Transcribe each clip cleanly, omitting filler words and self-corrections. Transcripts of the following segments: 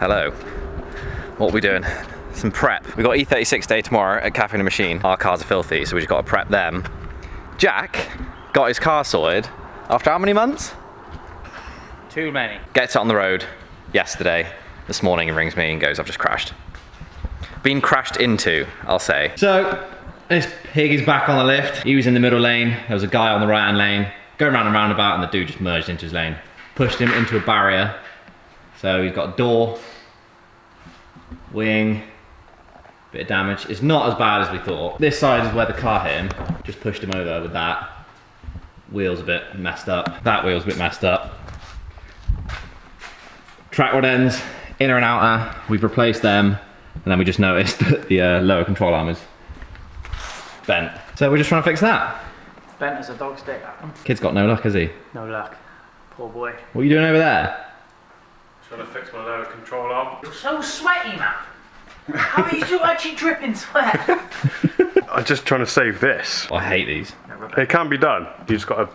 Hello. What are we doing? Some prep. We've got E36 day tomorrow at Caffeine Machine. Our cars are filthy, so we've just got to prep them. Jack got his car sorted after how many months? Too many. Gets it on the road yesterday. This morning he rings me and goes, I've just crashed. Been crashed into, I'll say. So, this pig is back on the lift. He was in the middle lane. There was a guy on the right-hand lane, going round and roundabout, and the dude just merged into his lane. Pushed him into a barrier. So he's got a door, wing, bit of damage. It's not as bad as we thought. This side is where the car hit him. Just pushed him over with that. Wheel's a bit messed up. That wheel's a bit messed up. Track rod ends, inner and outer, we've replaced them. And then we just noticed that the lower control arm is bent. So we're just trying to fix that. Bent as a dog stick. Kid's got no luck, has he? No luck. Poor boy. What are you doing over there? Trying to fix my lower control arm. You're so sweaty, man. How are you actually dripping sweat? I'm just trying to save this. I hate these. It can be done. You just got to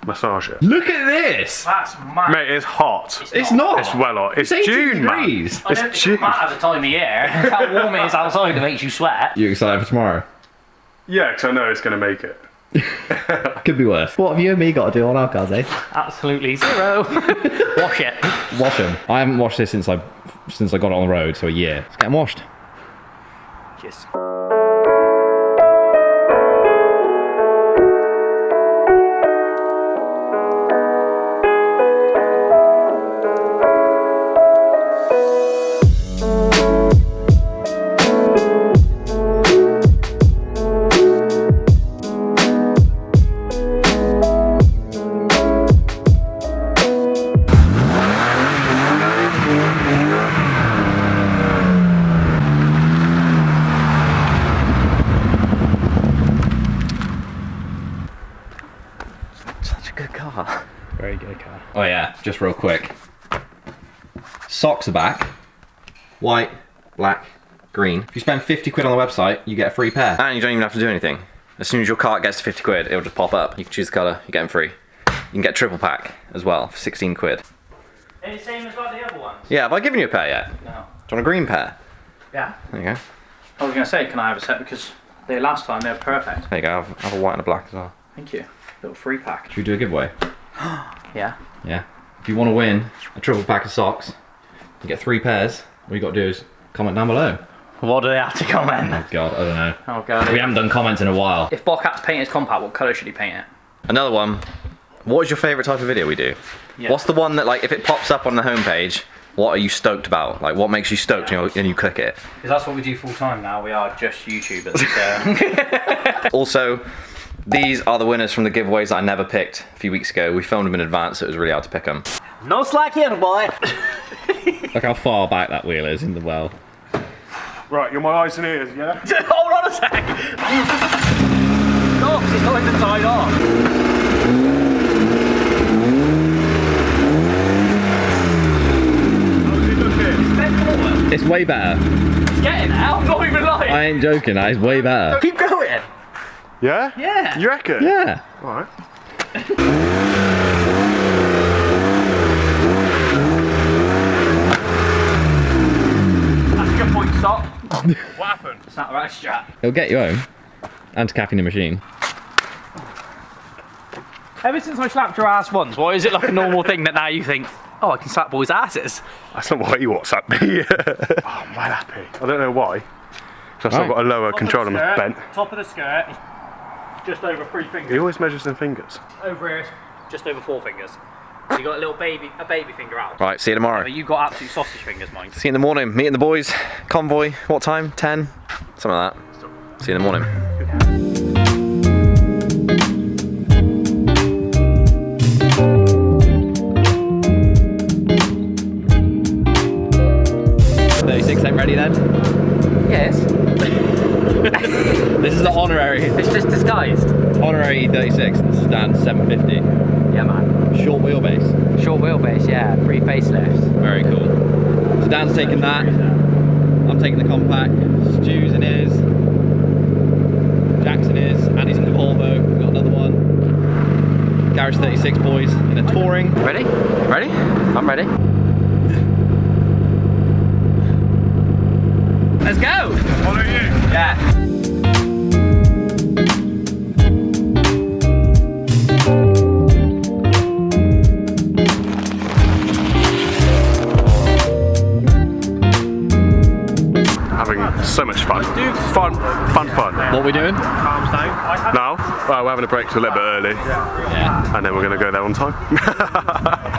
massage it. Look at this! That's mad. Mate, it's hot. It's not! It's well hot. It's 18 June, degrees. man. I don't think it matters the time of year. How warm it is outside that makes you sweat. You excited for tomorrow? Yeah, because I know it's going to make it. Could be worse. What have you and me got to do on our cars, eh? Absolutely zero. Wash it. Wash them. I haven't washed this since I got it on the road, so a year. Let's get them washed. Cheers. Very good car. Oh yeah, just real quick. Socks are back. White, black, green. If you spend 50 quid on the website, you get a free pair. And you don't even have to do anything. As soon as your cart gets to 50 quid, it'll just pop up. You can choose the colour, you get them free. You can get triple pack as well for 16 quid. Are the same as like the other ones? Yeah, have I given you a pair yet? No. Do you want a green pair? Yeah. There you go. I was going to say, can I have a set? Because last time they were perfect. There you go, have a white and a black as well. Thank you. Little free pack. Should we do a giveaway? Yeah. Yeah. If you want to win a triple pack of socks, you get 3 pairs. All you got to do is comment down below. What do they have to comment? Oh god, I don't know. Oh god. We haven't done comments in a while. If Bobcat's paint his compact, what colour should he paint it? Another one. What is your favourite type of video we do? Yeah. What's the one that, like, if it pops up on the homepage, what are you stoked about? Like, what makes you stoked and you click it? Because that's what we do full time now. We are just YouTubers. Also, these are the winners from the giveaways that I never picked a few weeks ago. We filmed them in advance, so it was really hard to pick them. No slack here, boy. Look how far back that wheel is in the well. Right, you're my eyes and ears, yeah? Hold on a sec. No, because it's not even tied on. How's it looking? It's way better. It's getting there. I'm not even lying. I ain't joking, that is way better. Keep going. Yeah? Yeah. You reckon? Yeah. Alright. That's a good point. Stop. What happened? It's not the right strap. It'll get you home. And to Caffeine Machine. Ever since I slapped your ass once, why is it like a normal thing that now you think, oh, I can slap boys' asses? That's not why you WhatsApp me. Oh, I'm well happy. I don't know why. So I've still got a lower control on my bent. Top of the skirt is just over 3 fingers. He always measures in fingers. Over here, just over 4 fingers. So you got a little baby finger out. Right, see you tomorrow. But you got absolute sausage fingers, mine. See you in the morning. Meeting the boys. Convoy. What time? 10? Something like that. See you in the morning. Ready then? Yes. This is the honorary. It's just disguised. Honorary E36. This is Dan 750. Yeah, man. Short wheelbase. Short wheelbase, yeah. 3 facelifts. Very cool. So Dan's taking that. I'm taking the compact. Stu's in his. Jack's in his. Andy's in the Volvo. We've got another one. Garage 36 boys in a touring. Ready? Ready? I'm ready. Let's go. Follow you. Yeah. Having so much fun. Fun. What are we doing? Now, we're having a break a little bit early. Yeah. And then we're going to go there on time.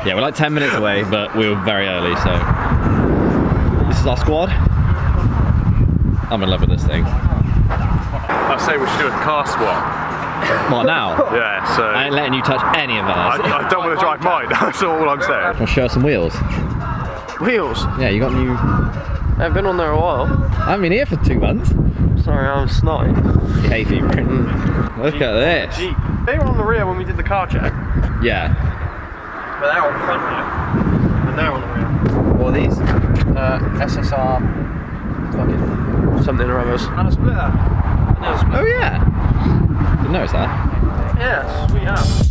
Yeah, we're like 10 minutes away, but we were very early, so. This is our squad. I'm in love with this thing. I say we should do a car swap. What, now? Yeah, so. I ain't letting you touch any of ours. I don't want to drive mine, that's all I'm saying. Want to show us some wheels? Wheels? Yeah, you got new. I've been on there a while. I haven't been here for 2 months. Sorry, I'm snotty. Hey, look at this. They were on the rear when we did the car check. Yeah. But they're on the front now. And they're on the rear. What are these? SSR. Fucking something or others. And a splitter. Oh, yeah. Didn't notice that. Yeah, sweet ass.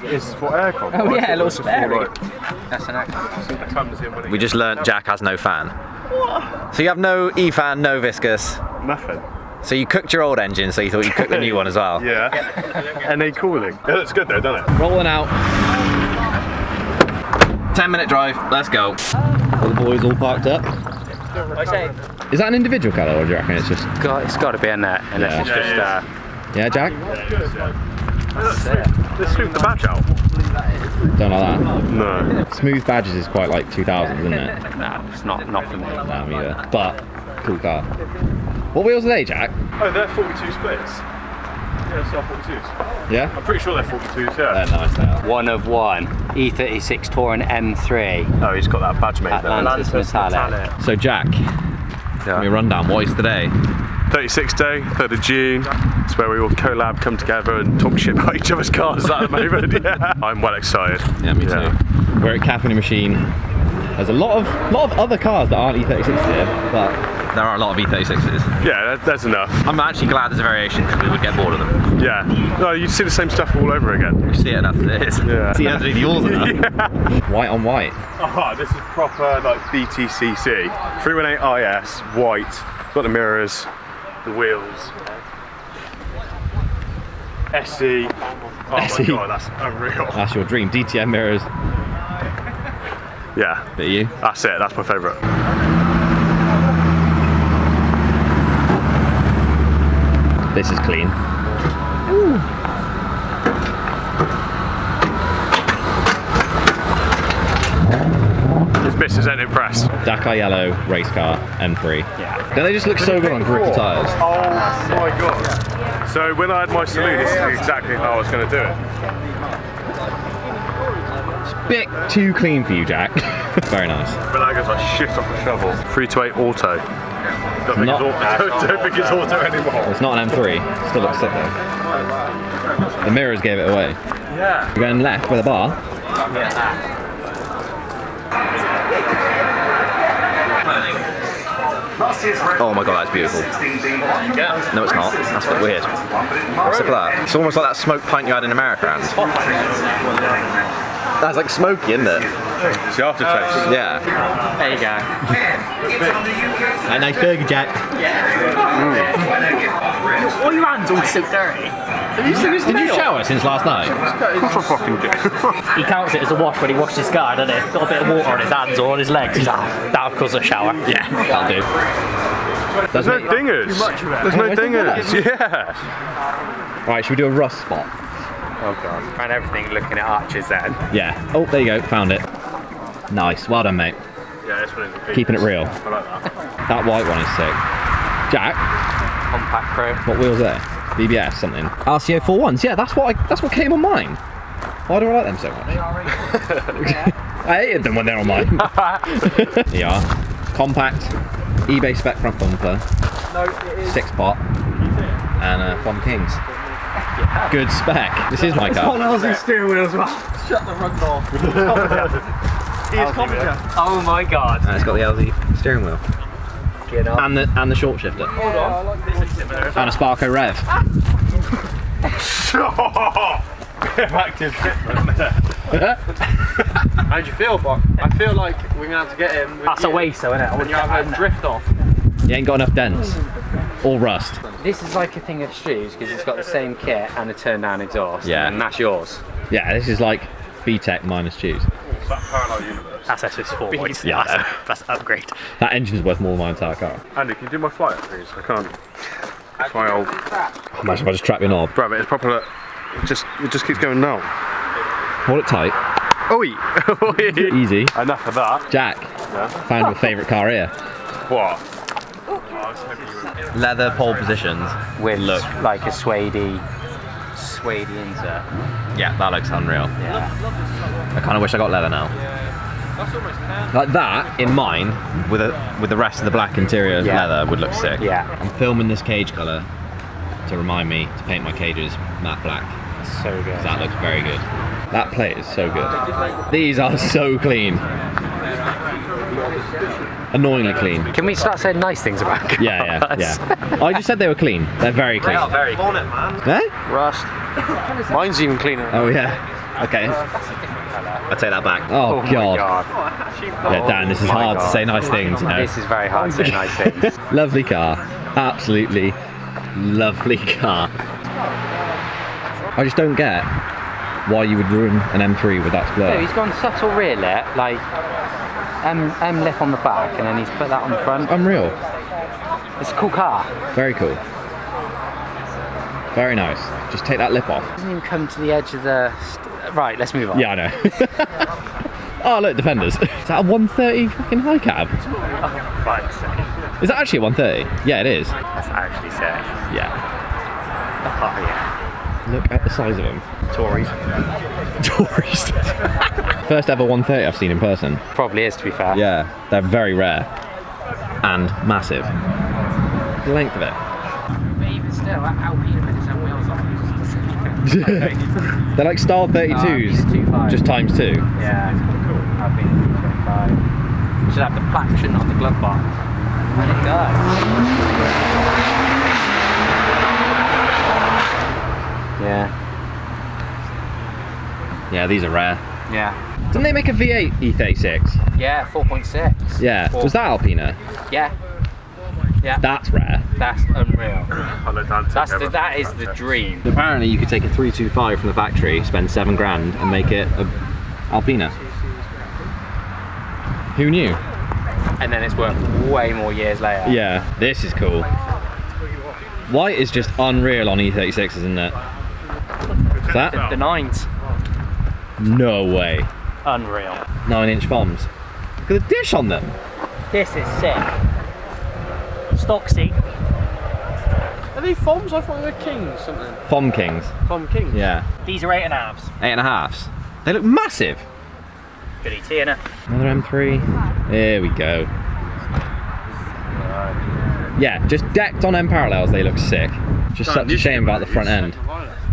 It's for aircon. Oh yeah, a little spare. That's an act. We just learnt Jack has no fan. What? So you have no E-fan, no viscous. Nothing. So you cooked your old engine, so you thought you'd cook the new one as well. Yeah. NA cooling. It looks good though, doesn't it? Rolling out. 10-minute drive, let's go. All the boys all parked up. I say. Is that an individual colour, or do you reckon it's just... It's got to be in there, unless Yeah. it's just Yeah, Jack? Let's sweep the badge out. Don't like that. No. Smooth badges is quite like 2000s, isn't it? No, it's not for me. Nah, me either. But, cool car. What wheels are they, Jack? Oh, they're 42 splits. Yeah, it's our 42s. Yeah? I'm pretty sure they're 42s, yeah. They're nice, they are. One of one. E36 Touring M3. Oh, he's got that badge made there. Atlantis Metallic. So, Jack, give me a rundown. What is today? 36th day, 3rd of June. It's where we all collab, come together and talk shit about each other's cars at the moment. Yeah. I'm well excited. Yeah, me too. We're at Caffeine Machine. There's a lot of other cars that aren't E36s here, but there are a lot of E36s. Yeah, there's enough. I'm actually glad there's a variation because we would get bored of them. Yeah. No, you'd see the same stuff all over again. You see it enough as it is. Yeah. See underneath yours enough. Yeah. White on white. Oh, this is proper like BTCC. 318 IS, white. Got the mirrors, the wheels. SE. Oh SE. my god, that's unreal. That's your dream. DTM mirrors. Yeah. Bit of you. That's it, that's my favourite. This is clean. This missus ain't impressed. Dakar yellow race car M3. Yeah. Don't they just look so good on grippy tyres? Oh my god. So when I had my saloon, this is exactly how I was going to do it. Bit too clean for you, Jack. Very nice. But that goes like shit off the shovel. 328 auto. Don't think, Not- don't think it's auto anymore. It's not an M3. Still looks sick though. The mirrors gave it away. Yeah. You're going left with a bar. Oh my god, that's beautiful. No, it's not. That's a bit weird. What's up with that? It's almost like that smoked pint you had in America, and that's like smoky, isn't it? It's the aftertaste. Yeah. There you go. A nice burger, Jack. All your hands all so dirty. Did you shower since last night? Of course I fucking do. He counts it as a wash when he washed his car, doesn't he? Got a bit of water on his hands or on his legs. He's like, that of course a shower. Yeah, that'll do. There's no dingers. There's no dingers. Yeah. Right, should we do a rust spot? Oh god. And everything looking at arches then. Yeah. Oh, there you go. Found it. Nice. Well done, mate. Yeah, this one is Keeping it real. I like that. That white one is sick. Jack, Compact Pro. what wheels are there? BBS something. RCO 41s. Yeah, that's what came on mine. Why do I like them so much? I hated them when they're on mine. Here you are. Compact, eBay spec front bumper, 6-pot, and from Kings. Good spec. This is my car. Aussie steering wheel as well. Shut the front door. Oh my god. And it's got the LZ steering wheel. And the short shifter. Hold on. And a Sparco Rev. Active fitment there. How do you feel, Bob? I feel like we're gonna have to get him. With That's a waste though, isn't it? I When wouldn't you have a drift off. You ain't got enough dents. Or rust. This is like a thing of Stu's because it's got the same kit and a turn down exhaust. Yeah. And that's yours. Yeah, this is like BTEC minus choose. It's that parallel universe. That's SS4 points. Yeah. That's upgrade. That engine's worth more than my entire car. Andy, can you do my flight, please? I can't. It's my old. Imagine if I just trap your knob. Bro, it's proper. It just keeps going down. Hold it tight. Oi! Easy. Enough of that. Jack, found your favourite car here. What? Leather pole positions. With Look. like a suede insert. Yeah, that looks unreal. Yeah. I kind of wish I got leather now. Like that, in mine, with the rest of the black interior leather would look sick. Yeah. I'm filming this cage colour to remind me to paint my cages matte black. So good. That looks very good. That plate is so good. These are so clean. Annoyingly clean. Can we start saying nice things about cars? Yeah. I just said they were clean. They're very clean. Very cool. Bonnet, man. Eh? Rust. Mine's even cleaner. Oh yeah. Okay. I take that back. Oh, Oh god. my god. Yeah, Dan, this is my hard to God. say nice things, you know. This is very hard to say nice things. Lovely car. Absolutely lovely car. I just don't get why you would ruin an M3 with that No, splur. he's gone subtle rear lit, like M lip on the back, and then he's put that on the front. Unreal. It's a cool car. Very cool. Very nice. Just take that lip off. Doesn't even come to the edge of the. Right, let's move on. Yeah, I know. Oh, look, Defenders. Is that a 130 fucking high cab? Fuck's sake. Is that actually a 130? Yeah, it is. That's actually sick. Yeah. Oh yeah. Look at the size of them. Tories. Tourist. First ever 130 I've seen in person. Probably is, to be fair. Yeah, they're very rare. And massive. The length of it. But even still, Alpine put some wheels on. They're like style 32s, 2.5. just times 2. Yeah. Alpine 2.5. Should have the plaque, shouldn't on the glove box. And it does. Yeah. Yeah, these are rare. Yeah. Didn't they make a V8 E36? Yeah, 4.6. Yeah. Was that Alpina? Yeah. Yeah. That's rare. That's unreal. That is the dream. Apparently you could take a 325 from the factory, spend 7 grand and make it a Alpina. Who knew? And then it's worth way more years later. Yeah, this is cool. White is just unreal on E36s, isn't it? Is that? The 9s. No way. Unreal. 9-inch bombs. Look at the dish on them. This is sick. Stock seat. Are they FOMs? I thought they were Kings something. Fom Kings. FOM Kings? Yeah. These are 8.5s. 8.5s. They look massive. Good ET, innit? Another M3. There we go. Yeah, just decked on M parallels, they look sick. Just such a shame about the front end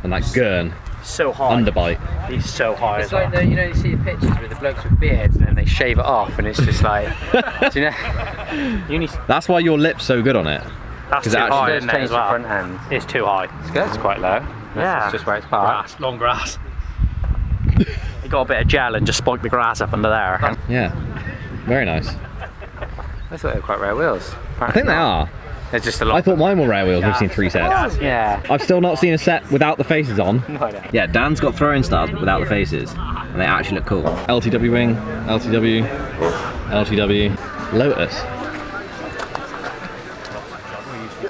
and that gurn So high. underbite. He's so high It's as well. like the, you know, you see the pictures with the blokes with beards and then they shave it off and it's just like, do you know? You need, That's why your lip's so good on it. that's 'Cause too it actually high, It isn't does it, change as the well? front end. It's too high. It's quite low. Yeah. It's just where it's parked. Grass, long grass. You got a bit of gel and just spike the grass up under there. Yeah. Very nice. I thought they were quite rare wheels. I think they are. They're just a lot. I thought mine were rare wheels, we've seen 3 sets. Yeah. I've still not seen a set without the faces on. No, I don't. Yeah, Dan's got throwing stars without the faces. And they actually look cool. LTW wing, LTW, LTW, Lotus.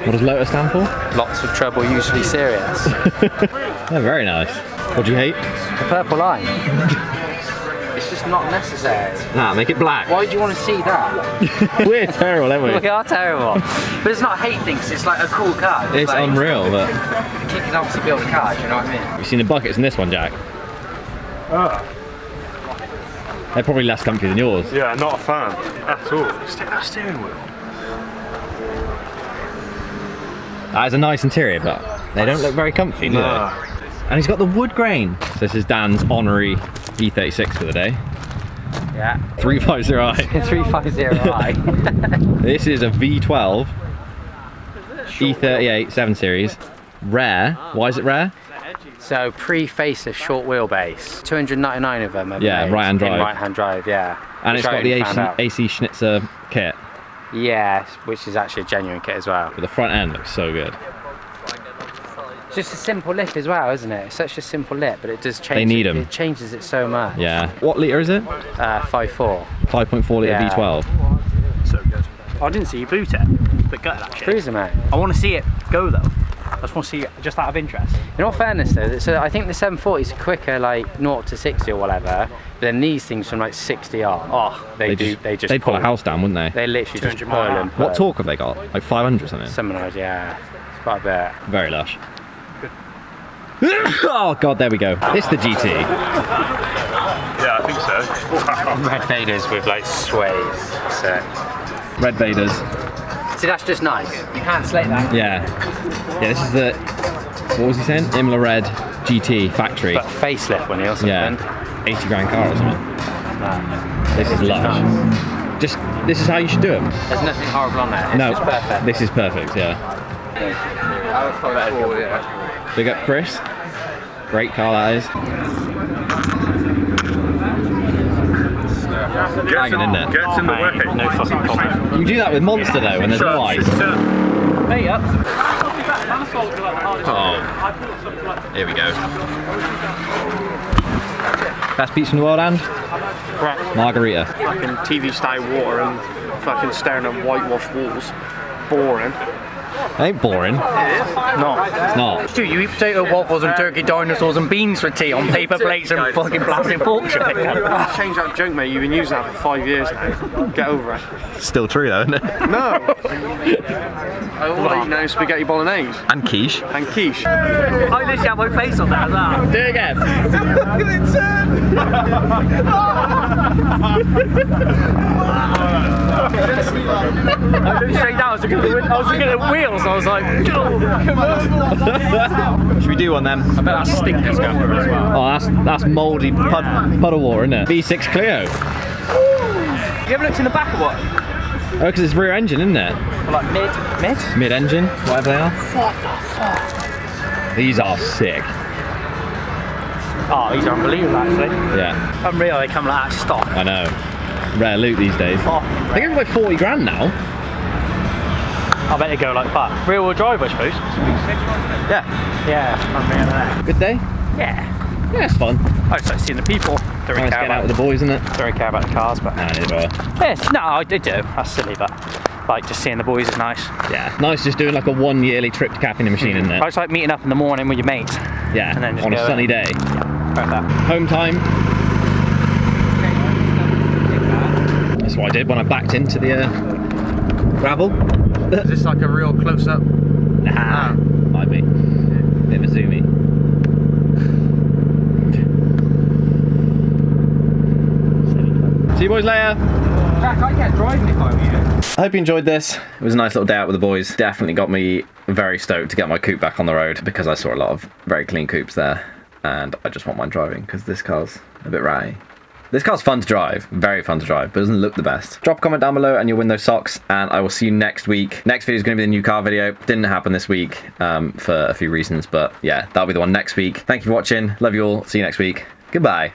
What does Lotus stand for? Lots of trouble, usually serious. Oh, very nice. What do you hate? The purple line. It's just not necessary. Nah, make it black. Why do you want to see that? We're terrible, aren't We we? are terrible. But it's not hate things, it's like a cool car. It's like, unreal, but... The kid can obviously build a car, do you know what I mean? You've seen the buckets in this one, Jack? They're probably less comfy than yours. Yeah, not a fan at all. Just take that steering wheel. That is a nice interior, but they don't look very comfy, do they? And he's got the wood grain. This is Dan's honorary E36 for the day. Yeah. 350i. 350i. This is a V12 E38 7 Series. Rare. Why is it rare? So pre-facelift short wheelbase. 299 of them. Yeah, right-hand drive. Right-hand drive, yeah. And Which it's I got the only found out. AC Schnitzer kit. Yeah, which is actually a genuine kit as well. But the front end looks so good. It's just a simple lip as well, isn't it? It's such a simple lip, but it does change. They need 'em. It changes it so much. Yeah. What litre is it? 5.4. 5.4 litre Yeah. V12. So good. I didn't see you boot it. But gutted that shit. Cruiser, mate. I want to see it go though. I just want to see it just out of interest. In all fairness though, so I think the 740s are quicker, like 0 to 60 or whatever, but then these things from like 60 on, they just They'd pull a house down, wouldn't they? They literally just 200 pull mile an and hour. pull. What torque have they got? Like 500 or something? Something, yeah. It's quite a bit. Very lush. Oh god, there we go. It's the GT. Yeah, I think so. Red faders with like sways. So. Red Vaders. See, that's just nice. You can't slate that. Yeah. Yeah, this is the, what was he saying? Imola Red GT factory. But facelift when or something. Yeah. 80 grand car or something. No. This is lush. Just, this is how you should do them. There's nothing horrible on there. It's No, just perfect. this is perfect, yeah. Big up Chris. Great car that is. Hanging in there. Gets in the way. No fucking comment. You do that with Monster though, when there's no ice. Hey up. Oh. Here we go. Best pizza in the world, and Correct. margarita. Fucking TV style water and fucking staring at whitewashed walls. Boring. Ain't boring. No. It's not. Dude, you eat potato waffles and turkey dinosaurs and beans for tea on paper plates and fucking plastic forks. Change that joke, mate. You've been using that for 5 years now. Get over it. Still true though, isn't it? No. All I eat now is spaghetti bolognese And quiche. and quiche. I literally have my face on that as well. Do it again. I looked straight down, I was looking at the wheels, I was like, Should we do one then? I bet that stinker's going for it as well. Oh, that's mouldy puddle water, isn't it? V6 Clio. You ever looked in the back of what? Oh, because it's rear engine, isn't it? Like mid? Mid-engine, whatever they are. These are sick. Oh, these are unbelievable actually. Yeah, Unreal, they come like that stock. I know. Rare loot these days. Oh, They go for like 40 grand now. I bet they go like that. Rear wheel drive, I suppose. Yeah. Yeah, unreal, isn't Good day? it? Yeah. Yeah, it's fun. I just like seeing the people. Don't really Nice care getting out about with the boys, isn't it? don't really care about the cars, but Nah, neither do I. yes, no, I do. That's silly, but like just seeing the boys is nice. Yeah, nice just doing like a 1 yearly trip to Caffeine Machine, isn't I it? just like meeting up in the morning with your mates. Yeah, and then just on a go sunny in. day. Like that. Home time. That's what I did when I backed into the gravel. Is this like a real close-up? Nah, might be. Bit of a zoomy. See you boys later. Jack, I get driving if I were you. I hope you enjoyed this. It was a nice little day out with the boys. Definitely got me very stoked to get my coupe back on the road because I saw a lot of very clean coupes there and I just want mine driving because this car's a bit ratty. This car's fun to drive, very fun to drive, but it doesn't look the best. Drop a comment down below and you'll win those socks and I will see you next week. Next video is going to be the new car video. Didn't happen this week for a few reasons, but yeah, that'll be the one next week. Thank you for watching. Love you all. See you next week. Goodbye.